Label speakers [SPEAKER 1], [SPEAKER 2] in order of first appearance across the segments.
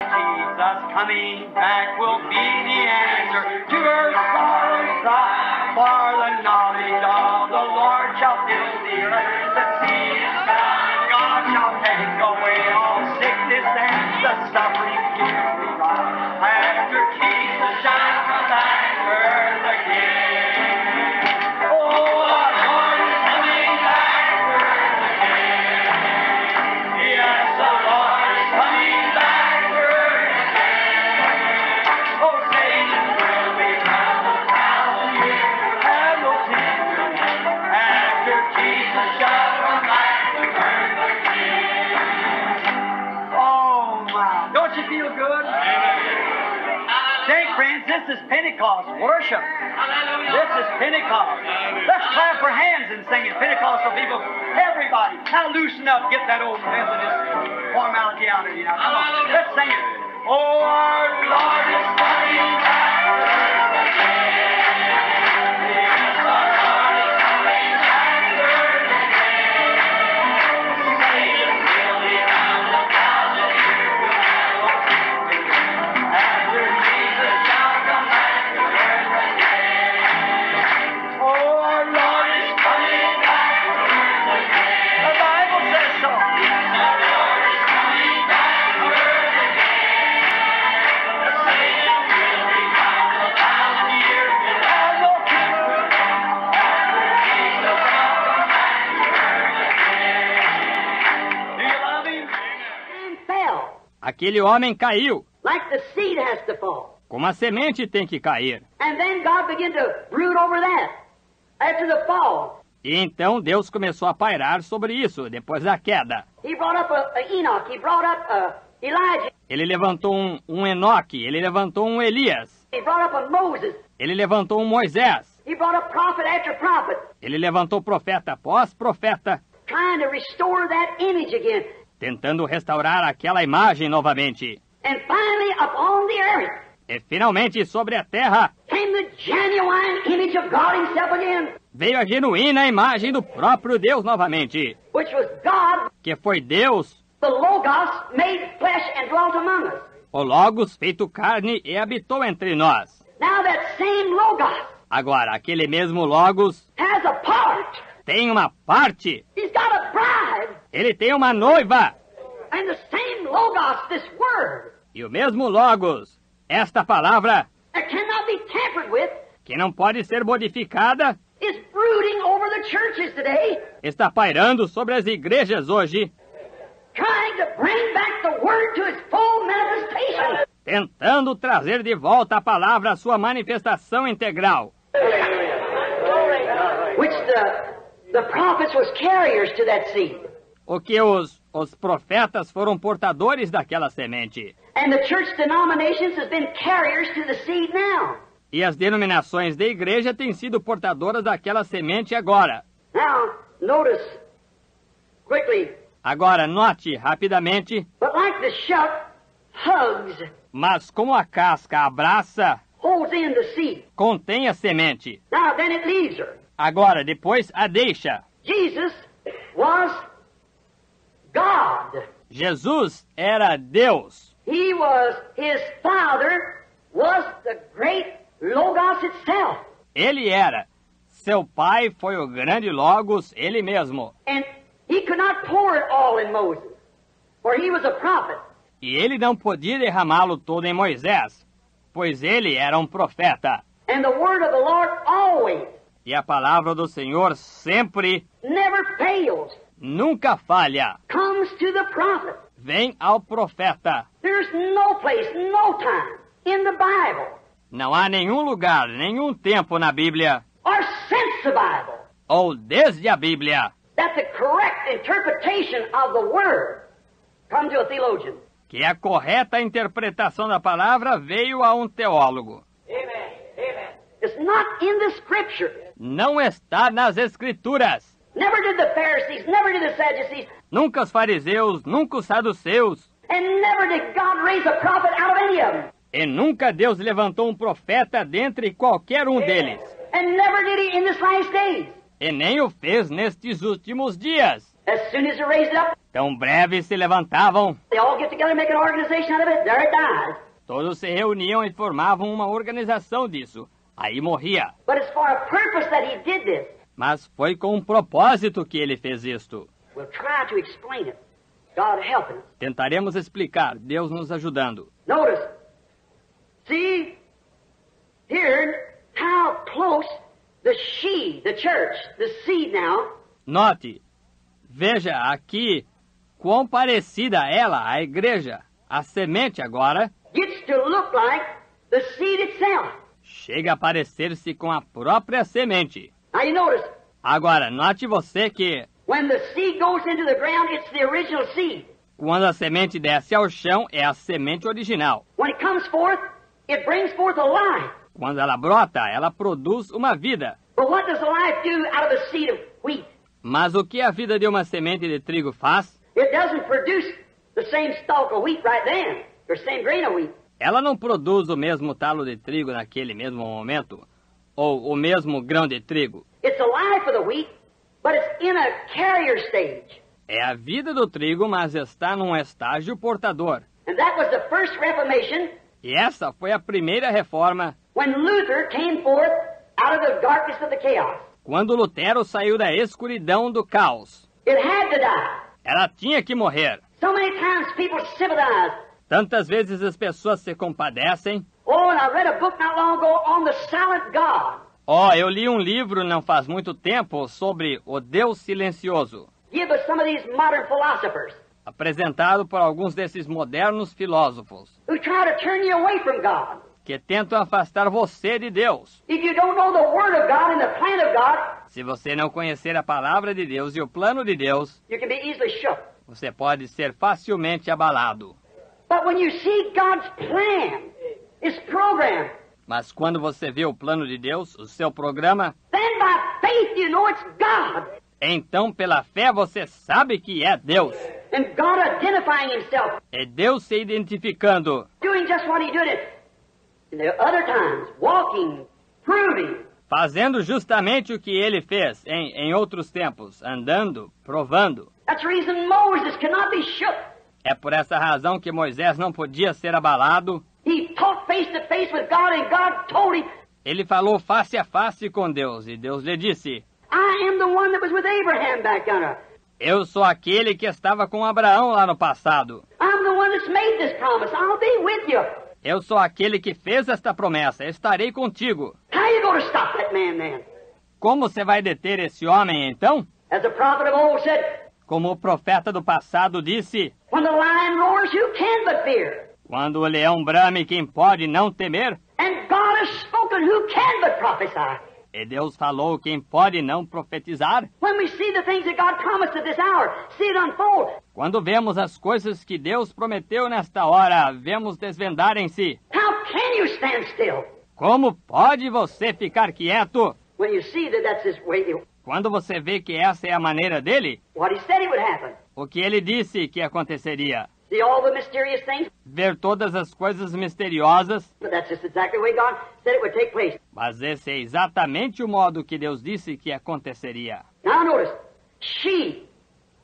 [SPEAKER 1] Jesus coming back will be the answer to her sorrow's cry. For the knowledge of the Lord shall fill the earth. The sea is gone. God shall take away all sickness and the suffering here we rise. After Jesus shall come back to earth again. Oh, our Lord is coming back to earth again. Yes, the Lord is coming back to earth again. Oh, Satan will be bound 1,000 years to have no tender. After Jesus shall come back to earth again. Oh, my. Don't you feel good? Say, friends, this is Pentecost worship. This is Pentecost. Let's clap our hands and sing it. Pentecostal people, everybody, now loosen up. Get that old Methodist formality out of you now. Come on, let's sing it. Oh, our Lord is coming back. Yes, our Lord is coming back. Satan will be bound 1,000 years to have no tender. After Jesus shall come back to earth again. Oh, our Lord is coming back to earth again. The Bible says so. Yes, our Lord is coming back to earth again. Satan will be bound 1,000 years to have no tender. After Jesus shall come back to earth again. Do you love him?
[SPEAKER 2] And fell,
[SPEAKER 3] Aquele homem caiu,
[SPEAKER 2] like the seed has to fall.
[SPEAKER 3] como a semente tem que cair.
[SPEAKER 2] And then God began to brood over that after the fall.
[SPEAKER 3] E então Deus começou a pairar sobre isso, depois da queda.
[SPEAKER 2] He brought up a Enoch. He brought up Elijah.
[SPEAKER 3] Ele levantou um Enoque, ele levantou um Elias,
[SPEAKER 2] He brought up a Moses.
[SPEAKER 3] ele levantou um Moisés,
[SPEAKER 2] He brought up prophet after prophet,
[SPEAKER 3] ele levantou profeta após profeta,
[SPEAKER 2] trying to restore that image again.
[SPEAKER 3] tentando restaurar aquela imagem novamente.
[SPEAKER 2] And finally, upon the earth,
[SPEAKER 3] E finalmente sobre a terra
[SPEAKER 2] came the genuine image of God himself again,
[SPEAKER 3] veio a genuína imagem do próprio Deus novamente,
[SPEAKER 2] which was God,
[SPEAKER 3] que foi Deus,
[SPEAKER 2] the Logos, made flesh and dwelt among us.
[SPEAKER 3] o Logos feito carne e habitou entre nós.
[SPEAKER 2] Now that same Logos
[SPEAKER 3] Agora, aquele mesmo Logos
[SPEAKER 2] has a part.
[SPEAKER 3] tem uma parte,
[SPEAKER 2] He's got a bride.
[SPEAKER 3] ele tem uma noiva.
[SPEAKER 2] And the same Logos, this word,
[SPEAKER 3] E o mesmo Logos, esta palavra,
[SPEAKER 2] that cannot be tampered with,
[SPEAKER 3] que não pode ser modificada,
[SPEAKER 2] is brooding over the churches today,
[SPEAKER 3] está pairando sobre as igrejas hoje,
[SPEAKER 2] trying to bring back the word to its full manifestation.
[SPEAKER 3] tentando trazer de volta a palavra à sua manifestação integral.
[SPEAKER 2] Which the prophets was carriers to that seed.
[SPEAKER 3] O que os profetas foram portadores daquela semente.
[SPEAKER 2] And the church denominations has been carriers to the seed now.
[SPEAKER 3] E as denominações da igreja têm sido portadoras daquela semente agora.
[SPEAKER 2] Now, notice quickly,
[SPEAKER 3] Agora, note rapidamente,
[SPEAKER 2] but like the shuck hugs,
[SPEAKER 3] mas como a casca abraça,
[SPEAKER 2] holds in the seed.
[SPEAKER 3] contém a semente.
[SPEAKER 2] Now, then it leaves her.
[SPEAKER 3] Agora, depois a deixa.
[SPEAKER 2] Jesus was God.
[SPEAKER 3] Jesus era Deus.
[SPEAKER 2] He was, his Father was the great Logos itself.
[SPEAKER 3] Ele era. Seu pai foi o grande Logos, ele mesmo.
[SPEAKER 2] And he could not pour it all in Moses, for he was a prophet.
[SPEAKER 3] E ele não podia derramá-lo todo em Moisés, pois ele era um profeta.
[SPEAKER 2] And the word of the Lord always,
[SPEAKER 3] E a palavra do Senhor sempre,
[SPEAKER 2] never fails,
[SPEAKER 3] nunca falha.
[SPEAKER 2] comes to the prophet.
[SPEAKER 3] Vem ao profeta.
[SPEAKER 2] There's no place, no time in the Bible,
[SPEAKER 3] Não há nenhum lugar, nenhum tempo na Bíblia,
[SPEAKER 2] or since the Bible,
[SPEAKER 3] ou desde a Bíblia,
[SPEAKER 2] that the correct interpretation of the word come to a theologian.
[SPEAKER 3] que a correta interpretação da palavra veio a um teólogo.
[SPEAKER 2] Amen. Amen. It's not in the Scripture.
[SPEAKER 3] Não está nas Escrituras.
[SPEAKER 2] Never did the Pharisees, never did the Sadducees,
[SPEAKER 3] Nunca os fariseus, nunca os saduceus,
[SPEAKER 2] and never did God raise a prophet out of any of them.
[SPEAKER 3] e nunca Deus levantou um profeta dentre qualquer um deles.
[SPEAKER 2] And never did he in this last days.
[SPEAKER 3] E nem o fez nestes últimos dias.
[SPEAKER 2] As soon as they raise it up,
[SPEAKER 3] Tão breve se levantavam,
[SPEAKER 2] they all get together and make an organization out of it. There it dies.
[SPEAKER 3] todos se reuniam e formavam uma organização disso. Aí morria.
[SPEAKER 2] But it's for a purpose that he did this.
[SPEAKER 3] Mas foi com um propósito que ele fez isto.
[SPEAKER 2] We'll try to explain it. God helping us.
[SPEAKER 3] Tentaremos explicar, Deus nos ajudando.
[SPEAKER 2] Notice. See here how close the church, the seed now,
[SPEAKER 3] Note, veja aqui quão parecida ela, a igreja, a semente agora,
[SPEAKER 2] gets to look like the seed itself.
[SPEAKER 3] chega a parecer-se com a própria semente.
[SPEAKER 2] Now you notice,
[SPEAKER 3] Agora, note você que
[SPEAKER 2] when the seed goes into the ground, it's the original seed.
[SPEAKER 3] quando a semente desce ao chão, é a semente original.
[SPEAKER 2] When it comes forth, it brings forth a life.
[SPEAKER 3] Quando ela brota, ela produz uma vida.
[SPEAKER 2] But what does the life do out of a seed of wheat?
[SPEAKER 3] Mas o que a vida de uma semente de trigo faz?
[SPEAKER 2] It doesn't produce the same stalk of wheat right then, or same grain of wheat.
[SPEAKER 3] Ela não produz o mesmo talo de trigo naquele mesmo momento, ou o mesmo grão de trigo.
[SPEAKER 2] It's the life of the wheat, but it's in a carrier stage.
[SPEAKER 3] É a vida do trigo, mas está num estágio portador.
[SPEAKER 2] And that was the first Reformation
[SPEAKER 3] E essa foi a primeira reforma,
[SPEAKER 2] when Luther came forth out of the darkness of the chaos.
[SPEAKER 3] quando Lutero saiu da escuridão do caos.
[SPEAKER 2] It had to die.
[SPEAKER 3] Ela tinha que morrer.
[SPEAKER 2] So many times people sympathize.
[SPEAKER 3] Tantas vezes as pessoas se compadecem.
[SPEAKER 2] Oh, and I read a book not long ago on the silent God.
[SPEAKER 3] Eu li um livro não faz muito tempo sobre o Deus silencioso,
[SPEAKER 2] Give us some of these modern philosophers
[SPEAKER 3] apresentado por alguns desses modernos filósofos,
[SPEAKER 2] who try to turn you away from God.
[SPEAKER 3] que tentam afastar você de Deus.
[SPEAKER 2] If you don't know the Word of God and the plan of God,
[SPEAKER 3] Se você não conhecer a palavra de Deus e o plano de Deus,
[SPEAKER 2] you can be easily shook.
[SPEAKER 3] você pode ser facilmente abalado.
[SPEAKER 2] But when you see God's plan, His program,
[SPEAKER 3] Mas quando você vê o plano de Deus, o seu programa,
[SPEAKER 2] then by faith you know it's God.
[SPEAKER 3] então pela fé você sabe que é Deus.
[SPEAKER 2] And God identifying Himself,
[SPEAKER 3] É Deus se identificando,
[SPEAKER 2] doing just what He did in the other times, walking, proving.
[SPEAKER 3] fazendo justamente o que ele fez em outros tempos, andando, provando.
[SPEAKER 2] That's the reason Moses could not be shook.
[SPEAKER 3] É por essa razão que Moisés não podia ser abalado.
[SPEAKER 2] He talked face to face with God, and God told him,
[SPEAKER 3] Ele falou face a face com Deus, e Deus lhe disse:
[SPEAKER 2] I am the one that was with Abraham back yonder.
[SPEAKER 3] Eu sou aquele que estava com Abraão lá no passado.
[SPEAKER 2] I'm the one that's made this promise. I'll be with you.
[SPEAKER 3] Eu sou aquele que fez esta promessa. Estarei contigo.
[SPEAKER 2] How you going to stop that man then?
[SPEAKER 3] Como você vai deter esse homem, então?
[SPEAKER 2] As the prophet of old said,
[SPEAKER 3] Como o profeta do passado disse,
[SPEAKER 2] when the lion roars, who can but fear?
[SPEAKER 3] quando o leão brame, quem pode não temer?
[SPEAKER 2] And God has spoken, who can but prophesy?
[SPEAKER 3] E Deus falou, quem pode não profetizar?
[SPEAKER 2] When we see the things that God promised at this hour, see it unfold,
[SPEAKER 3] Quando vemos as coisas que Deus prometeu nesta hora, vemos desvendarem-se.
[SPEAKER 2] how can you stand still?
[SPEAKER 3] Como pode você ficar quieto?
[SPEAKER 2] When you see that that's His way,
[SPEAKER 3] Quando você vê que essa é a maneira dele,
[SPEAKER 2] what He said it would happen.
[SPEAKER 3] o que ele disse que aconteceria?
[SPEAKER 2] See all the mysterious things?
[SPEAKER 3] Ver todas as coisas misteriosas,
[SPEAKER 2] But that's just exactly the way God said it would take place.
[SPEAKER 3] mas esse é exatamente o modo que Deus disse que aconteceria.
[SPEAKER 2] Now notice, she,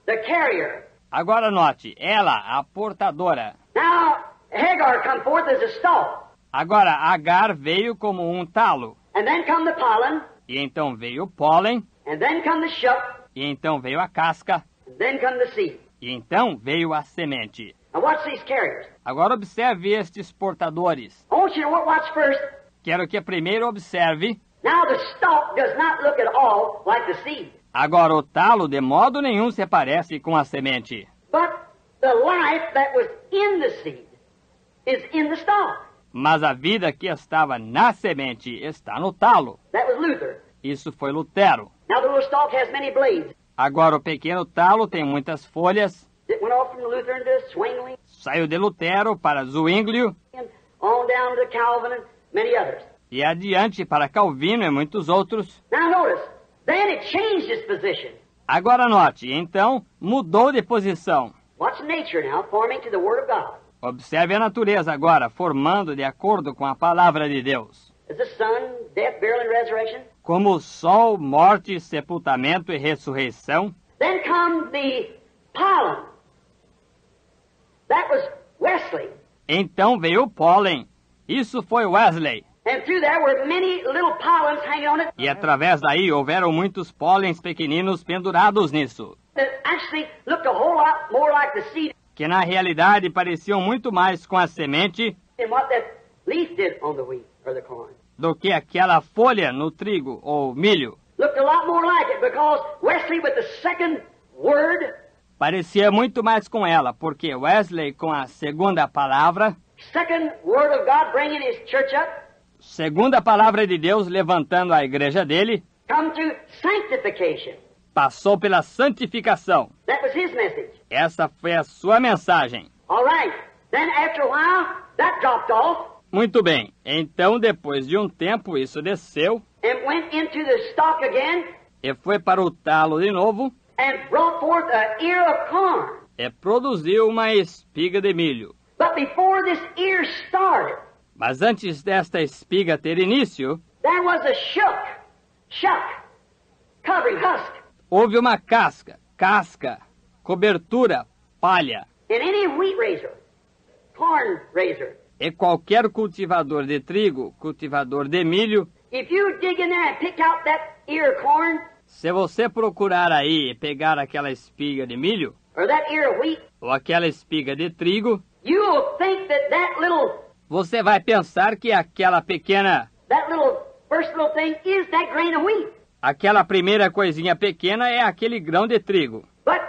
[SPEAKER 2] the carrier.
[SPEAKER 3] Agora note, ela, a portadora.
[SPEAKER 2] Now, Hagar come forth as a stalk.
[SPEAKER 3] Agora, Agar veio como um talo,
[SPEAKER 2] And then come the pollen,
[SPEAKER 3] e então veio o pólen,
[SPEAKER 2] and then come the shuck,
[SPEAKER 3] e então veio a casca,
[SPEAKER 2] and then come the seed.
[SPEAKER 3] e então veio a semente.
[SPEAKER 2] Now watch these carriers.
[SPEAKER 3] Agora observe estes portadores.
[SPEAKER 2] I want you to watch first.
[SPEAKER 3] Quero que primeiro observe.
[SPEAKER 2] Now the stalk does not look at all like the seed.
[SPEAKER 3] Agora o talo de modo nenhum se parece com a semente.
[SPEAKER 2] But the life that was in the seed is in the stalk.
[SPEAKER 3] Mas a vida que estava na semente está no talo.
[SPEAKER 2] That was Luther.
[SPEAKER 3] Isso foi Lutero.
[SPEAKER 2] Now the little stalk has many blades.
[SPEAKER 3] Agora o pequeno talo tem muitas folhas.
[SPEAKER 2] It went off from Luther into Zwingli,
[SPEAKER 3] Saiu de Lutero para Zwinglio
[SPEAKER 2] and on down to Calvin and many others.
[SPEAKER 3] e adiante para Calvino e muitos outros.
[SPEAKER 2] Now notice, then it changed its position.
[SPEAKER 3] Agora note, então mudou de posição.
[SPEAKER 2] Watch nature now forming to the Word of God.
[SPEAKER 3] Observe a natureza agora, formando de acordo com a palavra de Deus.
[SPEAKER 2] As the sun, death, burial, and resurrection,
[SPEAKER 3] Como o sol, morte, sepultamento e ressurreição.
[SPEAKER 2] Then come the pollen. That was Wesley.
[SPEAKER 3] Então veio o pólen. Isso foi Wesley.
[SPEAKER 2] And through there were many little pollens hanging on it
[SPEAKER 3] E através daí houveram muitos pólens pequeninos pendurados nisso,
[SPEAKER 2] that actually looked a whole lot more like the seed
[SPEAKER 3] que na realidade pareciam muito mais com a semente
[SPEAKER 2] than what that leaf did on the wheat or the corn.
[SPEAKER 3] do que aquela folha no trigo ou milho.
[SPEAKER 2] Looked a lot more like it because Wesley with the second word,
[SPEAKER 3] Parecia muito mais com ela, porque Wesley com a segunda palavra,
[SPEAKER 2] second word of God bringing his church up,
[SPEAKER 3] segunda palavra de Deus levantando a igreja dele,
[SPEAKER 2] come to sanctification.
[SPEAKER 3] passou pela santificação.
[SPEAKER 2] That was his message.
[SPEAKER 3] Essa foi a sua mensagem.
[SPEAKER 2] All right. Then after a while, that dropped off
[SPEAKER 3] Muito bem, então depois de um tempo isso desceu
[SPEAKER 2] and went into the stalk again
[SPEAKER 3] e foi para o talo de novo
[SPEAKER 2] and brought forth an ear of corn.
[SPEAKER 3] e produziu uma espiga de milho.
[SPEAKER 2] But before this ear started,
[SPEAKER 3] Mas antes desta espiga ter início,
[SPEAKER 2] there was a shuck, covering, husk.
[SPEAKER 3] houve uma casca, cobertura, palha.
[SPEAKER 2] And any wheat raiser, corn raiser,
[SPEAKER 3] E qualquer cultivador de trigo, cultivador de milho,
[SPEAKER 2] if you dig in there and pick out that ear of corn
[SPEAKER 3] se você procurar aí e pegar aquela espiga de milho,
[SPEAKER 2] or that ear of wheat,
[SPEAKER 3] ou aquela espiga de trigo,
[SPEAKER 2] you'll think that little
[SPEAKER 3] você vai pensar que aquela pequena,
[SPEAKER 2] first little thing is that grain of wheat.
[SPEAKER 3] aquela primeira coisinha pequena é aquele grão de trigo.
[SPEAKER 2] But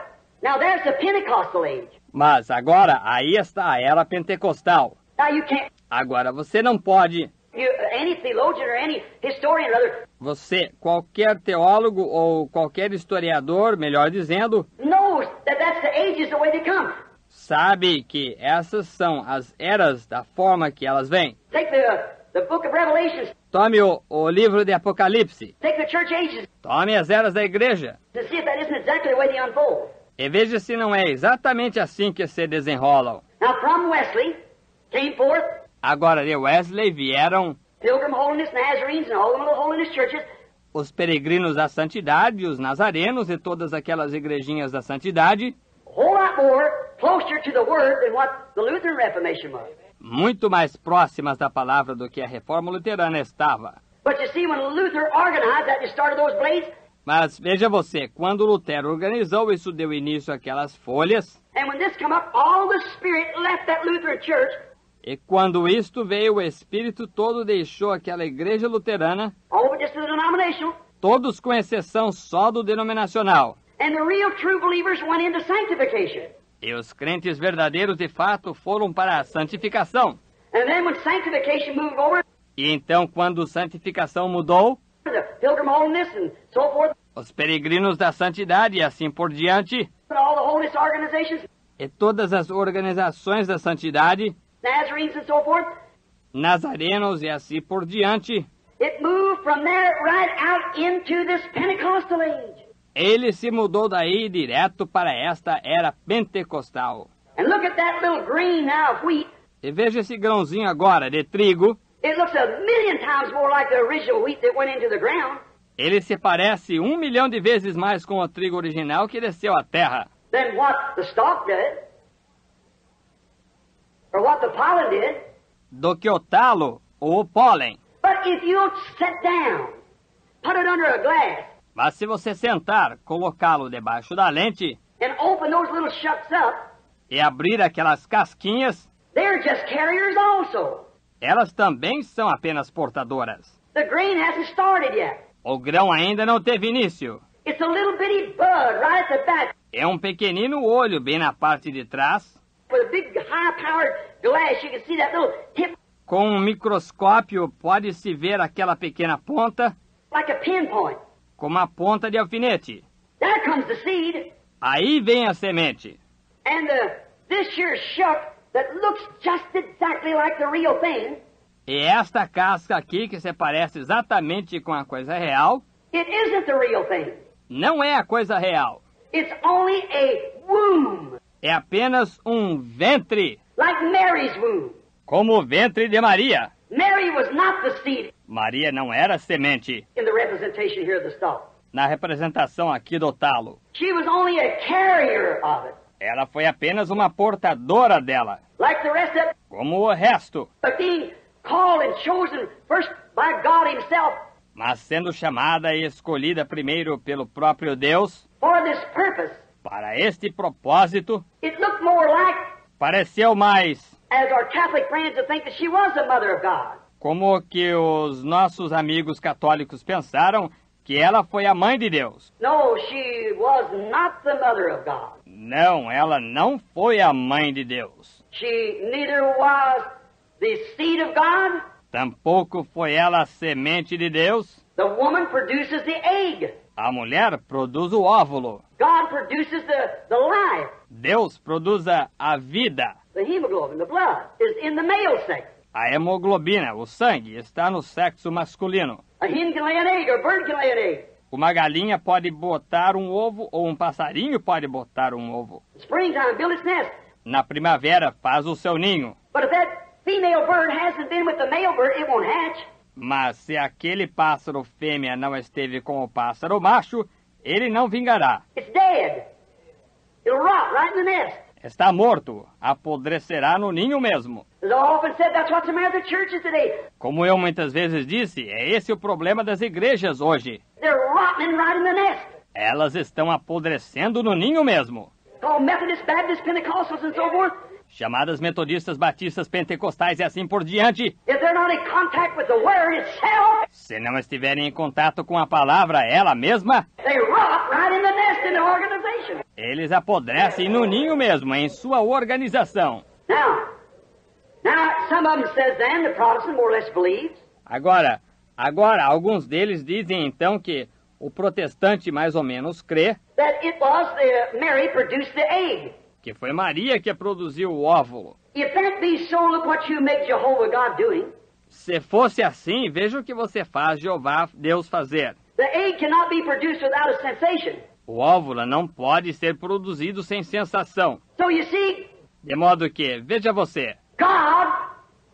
[SPEAKER 2] now there's the Pentecostal age.
[SPEAKER 3] Mas agora, aí está a era pentecostal.
[SPEAKER 2] Now you can't,
[SPEAKER 3] Agora, você não pode,
[SPEAKER 2] any theologian or any historian or other
[SPEAKER 3] você, qualquer teólogo ou qualquer historiador, melhor dizendo,
[SPEAKER 2] knows that that's the ages the way they come.
[SPEAKER 3] sabe que essas são as eras da forma que elas vêm.
[SPEAKER 2] Take the book of Revelations,
[SPEAKER 3] Tome o livro de Apocalipse,
[SPEAKER 2] take the church ages,
[SPEAKER 3] tome as eras da igreja
[SPEAKER 2] to see if that isn't exactly the way they unfold.
[SPEAKER 3] e veja se não é exatamente assim que se desenrolam.
[SPEAKER 2] Now from Wesley came forth
[SPEAKER 3] Agora de Wesley vieram
[SPEAKER 2] Pilgrim Holiness, Nazarenes, and all the little holiness churches.
[SPEAKER 3] os peregrinos da santidade, os nazarenos e todas aquelas igrejinhas da santidade,
[SPEAKER 2] A whole lot more closer to the Word than what the Lutheran Reformation was.
[SPEAKER 3] muito mais próximas da palavra do que a reforma luterana estava.
[SPEAKER 2] But you see, when Luther organized that and started those blades,
[SPEAKER 3] Mas veja você, quando Lutero organizou, isso deu início àquelas folhas,
[SPEAKER 2] and when this come up, all the Spirit left that Lutheran church,
[SPEAKER 3] e quando isto veio, o Espírito todo deixou aquela igreja luterana,
[SPEAKER 2] all of it just the denominational,
[SPEAKER 3] todos com exceção só do denominacional.
[SPEAKER 2] and the real true believers went into sanctification.
[SPEAKER 3] E os crentes verdadeiros, de fato, foram para a santificação.
[SPEAKER 2] And then when sanctification moved over
[SPEAKER 3] E então, quando santificação mudou,
[SPEAKER 2] to the Pilgrim Holiness and so forth,
[SPEAKER 3] os peregrinos da santidade e assim por diante,
[SPEAKER 2] and all the holiness organizations,
[SPEAKER 3] e todas as organizações da santidade,
[SPEAKER 2] Nazarenes and so forth,
[SPEAKER 3] nazarenos e assim por diante,
[SPEAKER 2] it moved from there right out into this Pentecostal age.
[SPEAKER 3] ele se mudou daí direto para esta era pentecostal.
[SPEAKER 2] And look at that little grain now of wheat.
[SPEAKER 3] E veja esse grãozinho agora de trigo,
[SPEAKER 2] It looks a million times more like the original wheat that went into the ground
[SPEAKER 3] ele se parece 1 milhão de vezes mais com o trigo original que desceu à terra,
[SPEAKER 2] than what the stalk did, or what the pollen did.
[SPEAKER 3] do que o talo ou o pólen.
[SPEAKER 2] But if you'll sit down, put it under a glass,
[SPEAKER 3] Mas se você sentar, colocá-lo debaixo da lente
[SPEAKER 2] and open those little shucks up,
[SPEAKER 3] e abrir aquelas casquinhas,
[SPEAKER 2] they're just carriers also.
[SPEAKER 3] elas também são apenas portadoras.
[SPEAKER 2] The grain hasn't started yet.
[SPEAKER 3] O grão ainda não teve início.
[SPEAKER 2] It's a little bitty bud right at the back
[SPEAKER 3] É um pequenino olho bem na parte de trás.
[SPEAKER 2] with a big high-powered glass. You can see that little tip
[SPEAKER 3] Com um microscópio pode-se ver aquela pequena ponta,
[SPEAKER 2] like a pinpoint.
[SPEAKER 3] como a ponta de alfinete.
[SPEAKER 2] There comes the seed.
[SPEAKER 3] Aí vem a semente.
[SPEAKER 2] And this here shuck that looks just exactly like the real thing,
[SPEAKER 3] E esta casca aqui, que se parece exatamente com a coisa real,
[SPEAKER 2] it isn't the real thing.
[SPEAKER 3] não é a coisa real.
[SPEAKER 2] It's only a womb,
[SPEAKER 3] É apenas um ventre,
[SPEAKER 2] like Mary's womb.
[SPEAKER 3] como o ventre de Maria.
[SPEAKER 2] Mary was not the seed
[SPEAKER 3] Maria não era semente.
[SPEAKER 2] in the representation here of the stalk.
[SPEAKER 3] na representação aqui do talo.
[SPEAKER 2] She was only a carrier of it,
[SPEAKER 3] Ela foi apenas uma portadora dela,
[SPEAKER 2] like the rest of it,
[SPEAKER 3] como o resto,
[SPEAKER 2] but being called and chosen first by God Himself
[SPEAKER 3] mas sendo chamada e escolhida primeiro pelo próprio Deus,
[SPEAKER 2] for this purpose.
[SPEAKER 3] para este propósito,
[SPEAKER 2] It looked more like,
[SPEAKER 3] pareceu mais
[SPEAKER 2] as our Catholic friends would think, that she was the Mother of God.
[SPEAKER 3] como que os nossos amigos católicos pensaram que ela foi a mãe de Deus.
[SPEAKER 2] No, she was not the Mother of God.
[SPEAKER 3] Não, ela não foi a mãe de Deus.
[SPEAKER 2] She neither was the seed of God.
[SPEAKER 3] Tampouco foi ela a semente de Deus.
[SPEAKER 2] The woman produces the egg.
[SPEAKER 3] A mulher produz o óvulo.
[SPEAKER 2] God produces the life.
[SPEAKER 3] Deus produz a vida.
[SPEAKER 2] The hemoglobin, the blood, is in the male sex.
[SPEAKER 3] A hemoglobina, o sangue, está no sexo masculino.
[SPEAKER 2] A hen can lay an egg, or a bird can lay an egg.
[SPEAKER 3] Uma galinha pode botar um ovo ou um passarinho pode botar um ovo.
[SPEAKER 2] Springtime, build its nest.
[SPEAKER 3] Na primavera faz o seu ninho.
[SPEAKER 2] But if that female bird hasn't been with the male bird, it won't hatch.
[SPEAKER 3] Mas se aquele pássaro fêmea não esteve com o pássaro macho, ele não vingará.
[SPEAKER 2] It's dead. It'll rot right in the nest.
[SPEAKER 3] Está morto, apodrecerá no ninho mesmo.
[SPEAKER 2] As I often said, that's what's the matter with the churches today.
[SPEAKER 3] Como eu muitas vezes disse, é esse o problema das igrejas hoje.
[SPEAKER 2] They're rotting right in the nest.
[SPEAKER 3] Elas estão apodrecendo no ninho mesmo.
[SPEAKER 2] Called Methodist, Baptist, Pentecostals, and so forth.
[SPEAKER 3] Chamadas metodistas, batistas, pentecostais e assim por diante.
[SPEAKER 2] If they're not in contact with the Word itself,
[SPEAKER 3] Se não estiverem em contato com a palavra, ela mesma,
[SPEAKER 2] they rot right in the nest in the organization.
[SPEAKER 3] eles apodrecem no ninho mesmo, em sua organização.
[SPEAKER 2] Now, some of them says then, the Protestant more or less believes,
[SPEAKER 3] Agora, alguns deles dizem então que o protestante mais ou menos crê
[SPEAKER 2] that it was Mary produced the egg.
[SPEAKER 3] que foi Maria que produziu o óvulo.
[SPEAKER 2] If that be so, look what you make Jehovah God doing.
[SPEAKER 3] Se fosse assim, veja o que você faz Jeová Deus fazer.
[SPEAKER 2] The egg cannot be produced without a sensation.
[SPEAKER 3] O óvulo não pode ser produzido sem sensação.
[SPEAKER 2] So you see,
[SPEAKER 3] De modo que, veja você,
[SPEAKER 2] God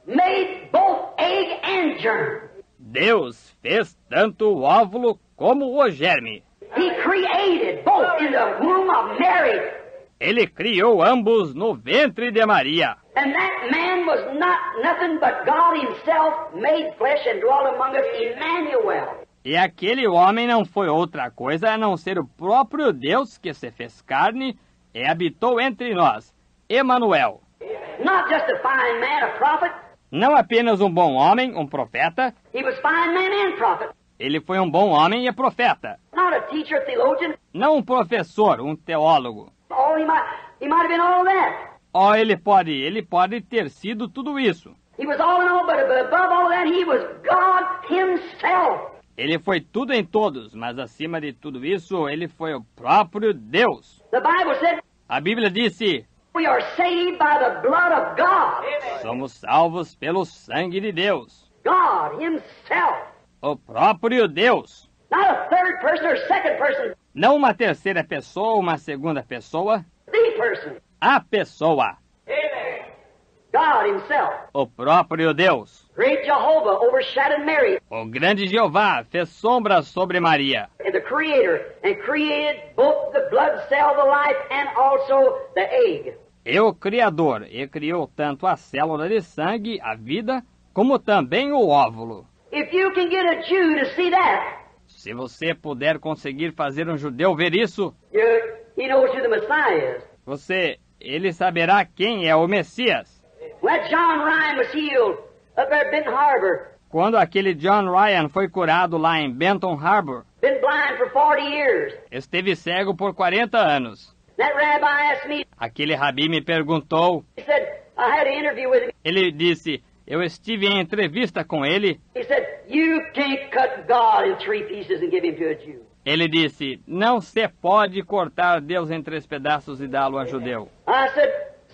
[SPEAKER 2] made both egg and germ.
[SPEAKER 3] Deus fez tanto o óvulo como o germe.
[SPEAKER 2] He created both in the womb of Mary.
[SPEAKER 3] Ele criou ambos no ventre de Maria.
[SPEAKER 2] And that man was not nothing but God Himself made flesh and dwelt among us, Emmanuel.
[SPEAKER 3] E aquele homem não foi outra coisa a não ser o próprio Deus que se fez carne e habitou entre nós, Emanuel.
[SPEAKER 2] Not just a fine man, a prophet.
[SPEAKER 3] Não apenas um bom homem, um profeta,
[SPEAKER 2] He was fine man and prophet.
[SPEAKER 3] ele foi um bom homem e profeta.
[SPEAKER 2] Not a teacher, theologian.
[SPEAKER 3] Não um professor, um teólogo.
[SPEAKER 2] Oh, he might have been all that.
[SPEAKER 3] Oh, ele pode ter sido tudo isso.
[SPEAKER 2] He was all in all, but above all that, he was God Himself.
[SPEAKER 3] Ele foi tudo em todos, mas acima de tudo isso, ele foi o próprio Deus.
[SPEAKER 2] The Bible said
[SPEAKER 3] A Bíblia disse,
[SPEAKER 2] we are saved by the blood of God.
[SPEAKER 3] somos salvos pelo sangue de Deus.
[SPEAKER 2] God Himself.
[SPEAKER 3] O próprio Deus.
[SPEAKER 2] Not a third person or second person.
[SPEAKER 3] Não uma terceira pessoa ou uma segunda pessoa,
[SPEAKER 2] The person.
[SPEAKER 3] a pessoa.
[SPEAKER 2] God Himself.
[SPEAKER 3] O próprio Deus.
[SPEAKER 2] Great Jehovah overshadowed Mary,
[SPEAKER 3] O grande Jeová fez sombra sobre Maria.
[SPEAKER 2] and the Creator, and created both the blood cell, the life, and also the egg.
[SPEAKER 3] E o Criador, e criou tanto a célula de sangue, a vida, como também o óvulo.
[SPEAKER 2] If you can get a Jew to see that,
[SPEAKER 3] Se você puder conseguir fazer um judeu ver isso,
[SPEAKER 2] he knows who the Messiah is.
[SPEAKER 3] ele saberá quem é o Messias.
[SPEAKER 2] When that John Ryan was healed up there at Benton Harbor,
[SPEAKER 3] Quando aquele John Ryan foi curado lá em Benton Harbor,
[SPEAKER 2] been blind for 40 years.
[SPEAKER 3] esteve cego por 40 anos.
[SPEAKER 2] That rabbi asked me,
[SPEAKER 3] Aquele rabi me perguntou,
[SPEAKER 2] he said, I had an interview with him.
[SPEAKER 3] ele disse, eu estive em entrevista com ele.
[SPEAKER 2] He said, you can't cut God in 3 pieces and give him to a Jew.
[SPEAKER 3] Ele disse, não se pode cortar Deus em 3 pedaços e dá-lo a judeu.
[SPEAKER 2] I said,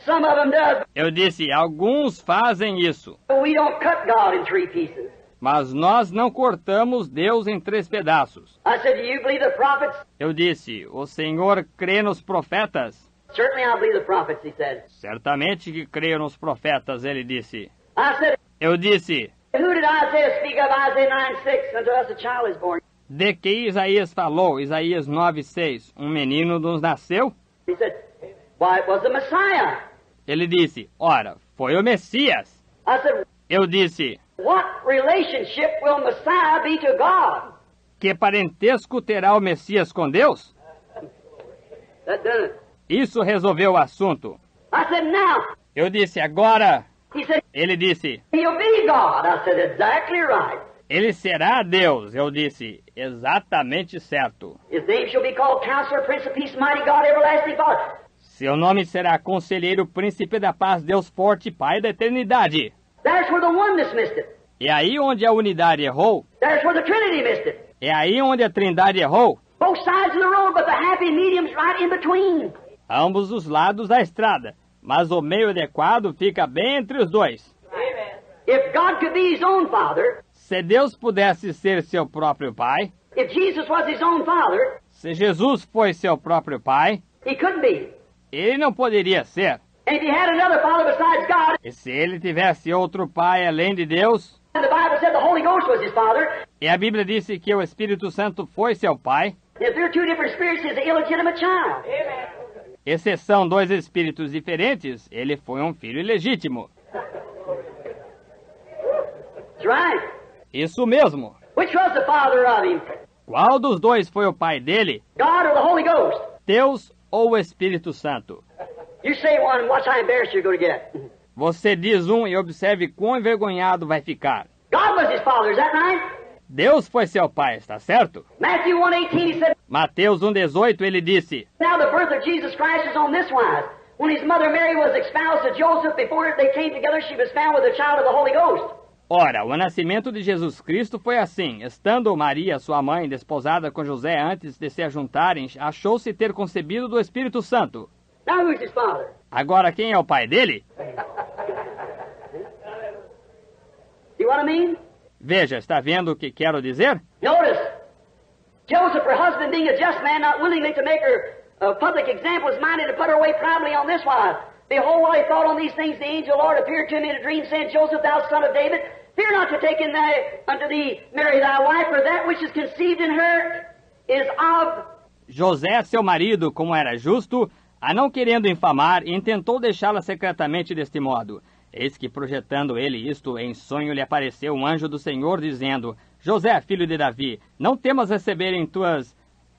[SPEAKER 2] some of them does,
[SPEAKER 3] Eu disse, alguns fazem isso,
[SPEAKER 2] but we don't cut God in 3 pieces.
[SPEAKER 3] mas nós não cortamos Deus em 3 pedaços.
[SPEAKER 2] I said, do you believe the prophets?
[SPEAKER 3] Eu disse, o Senhor crê nos profetas?
[SPEAKER 2] Certainly I believe the prophets, he said.
[SPEAKER 3] Certamente que creio nos profetas, ele disse.
[SPEAKER 2] I said,
[SPEAKER 3] Eu disse,
[SPEAKER 2] who did Isaiah speak of? Isaiah 9:6, unto us a child is born.
[SPEAKER 3] De que Isaías falou, Isaías 9:6, um menino nos nasceu?
[SPEAKER 2] He said, why, it was the Messiah.
[SPEAKER 3] Ele disse, ora, foi o Messias.
[SPEAKER 2] I said,
[SPEAKER 3] Eu disse,
[SPEAKER 2] what relationship will Messiah be to God?
[SPEAKER 3] que parentesco terá o Messias com Deus?
[SPEAKER 2] That done it.
[SPEAKER 3] Isso resolveu o assunto.
[SPEAKER 2] I said, now.
[SPEAKER 3] Eu disse, agora.
[SPEAKER 2] He said,
[SPEAKER 3] Ele disse,
[SPEAKER 2] he'll be God. I said, exactly right.
[SPEAKER 3] ele será Deus. Eu disse, exatamente certo.
[SPEAKER 2] His name shall be called Counselor, Prince of Peace, Mighty God, Everlasting Father.
[SPEAKER 3] Seu nome será Conselheiro, Príncipe da Paz, Deus Forte, Pai da Eternidade.
[SPEAKER 2] There's where the oneness missed it.
[SPEAKER 3] É aí onde a unidade errou.
[SPEAKER 2] There's where the Trinity missed it.
[SPEAKER 3] É aí onde a Trindade errou.
[SPEAKER 2] Both sides of the road, but the happy medium's right in between.
[SPEAKER 3] Ambos os lados da estrada. Mas o meio adequado fica bem entre os dois.
[SPEAKER 2] If God could be his own father,
[SPEAKER 3] Se Deus pudesse ser seu próprio Pai,
[SPEAKER 2] if Jesus was his own father,
[SPEAKER 3] se Jesus foi seu próprio Pai,
[SPEAKER 2] he couldn't be.
[SPEAKER 3] ele não poderia ser.
[SPEAKER 2] And if he had another father besides God,
[SPEAKER 3] E se ele tivesse outro Pai além de Deus,
[SPEAKER 2] and the Bible said the Holy Ghost was his father,
[SPEAKER 3] e a Bíblia disse que o Espírito Santo foi seu Pai,
[SPEAKER 2] if there are two different spirits, he's an illegitimate child.
[SPEAKER 3] exceção dois espíritos diferentes, ele foi um filho ilegítimo.
[SPEAKER 2] That's right.
[SPEAKER 3] Isso mesmo.
[SPEAKER 2] Which was the father of him?
[SPEAKER 3] Qual dos dois foi o pai dele?
[SPEAKER 2] God or the Holy Ghost?
[SPEAKER 3] Deus ou o Espírito Santo?
[SPEAKER 2] You say one and watch how embarrassed you're going to get.
[SPEAKER 3] Você diz um e observe quão envergonhado vai ficar.
[SPEAKER 2] God was his father, is that right?
[SPEAKER 3] Deus foi seu pai, está certo?
[SPEAKER 2] Matthew 1:18, he said,
[SPEAKER 3] Mateus 1,18, ele disse,
[SPEAKER 2] now the birth of Jesus Christ is on this wise. When his mother Mary was espoused to Joseph, before they came together, she was found with a child of the Holy Ghost.
[SPEAKER 3] ora, o nascimento de Jesus Cristo foi assim. Estando Maria, sua mãe, desposada com José antes de se ajuntarem, achou-se ter concebido do Espírito Santo.
[SPEAKER 2] Now who's his father?
[SPEAKER 3] Agora, quem é o pai dele?
[SPEAKER 2] See what I mean?
[SPEAKER 3] Veja, está vendo o que quero dizer?
[SPEAKER 2] Notice, Joseph, her husband, being a just man, not willingly to make her a public example, was minded to put her away proudly on this wise. Behold, while he thought on these things, the angel Lord appeared to him in a dream, saying, Joseph, thou son of David, fear not to take unto thee Mary thy wife, for that which is conceived in her is of...
[SPEAKER 3] José, seu marido, como era justo, a não querendo infamar, intentou deixá-la secretamente deste modo. Eis que, projetando ele isto, em sonho lhe apareceu um anjo do Senhor, dizendo, José, filho de Davi, não temas receber em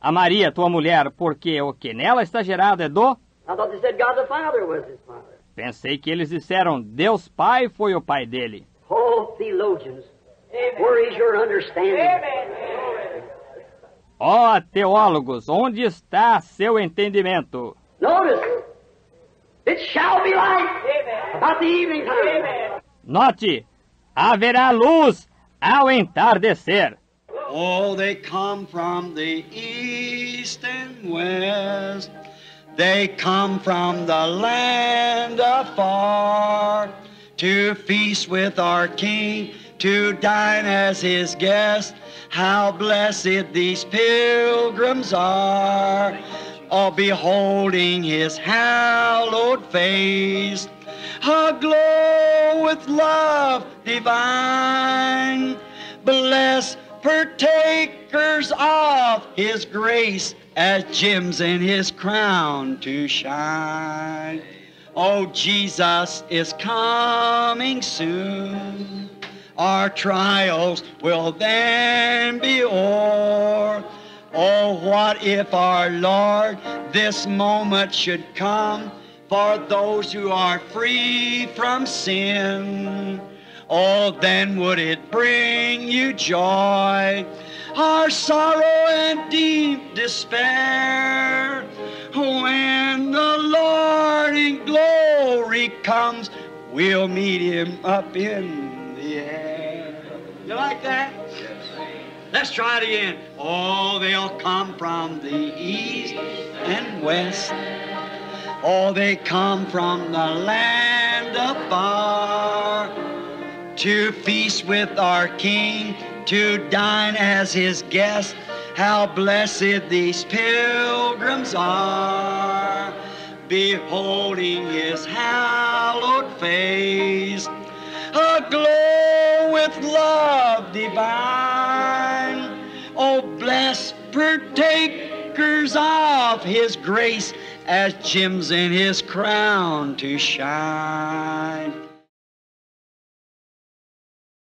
[SPEAKER 3] a Maria, tua mulher, porque o que nela está gerado é do...
[SPEAKER 2] I thought they said God the Father was his father.
[SPEAKER 3] Pensei que eles disseram, Deus Pai foi o pai dele.
[SPEAKER 2] Oh, theologians, where is your understanding?
[SPEAKER 3] Ó, teólogos, onde está seu entendimento?
[SPEAKER 2] Notice, it shall be light about the evening time.
[SPEAKER 3] Note, haverá luz ao entardecer.
[SPEAKER 1] Oh, they come from the east and west. They come from the land afar to feast with our King, to dine as his guests. How blessed these pilgrims are, all beholding his hallowed face, aglow with love divine. Blessed partakers of his grace, as gems in his crown to shine. Oh, Jesus is coming soon. Our trials will then be o'er. Oh, what if our Lord this moment should come for those who are free from sin? Oh, then would it bring you joy, our sorrow and deep despair, when the Lord in glory comes, we'll meet him up in the air. You like that? Let's try it again. Oh, they'll come from the east and west. Oh, they come from the land afar to feast with our King, to dine as his guests. How blessed these pilgrims are, beholding his hallowed face, aglow with love divine. Oh, wonders of His grace as gems in His crown to shine.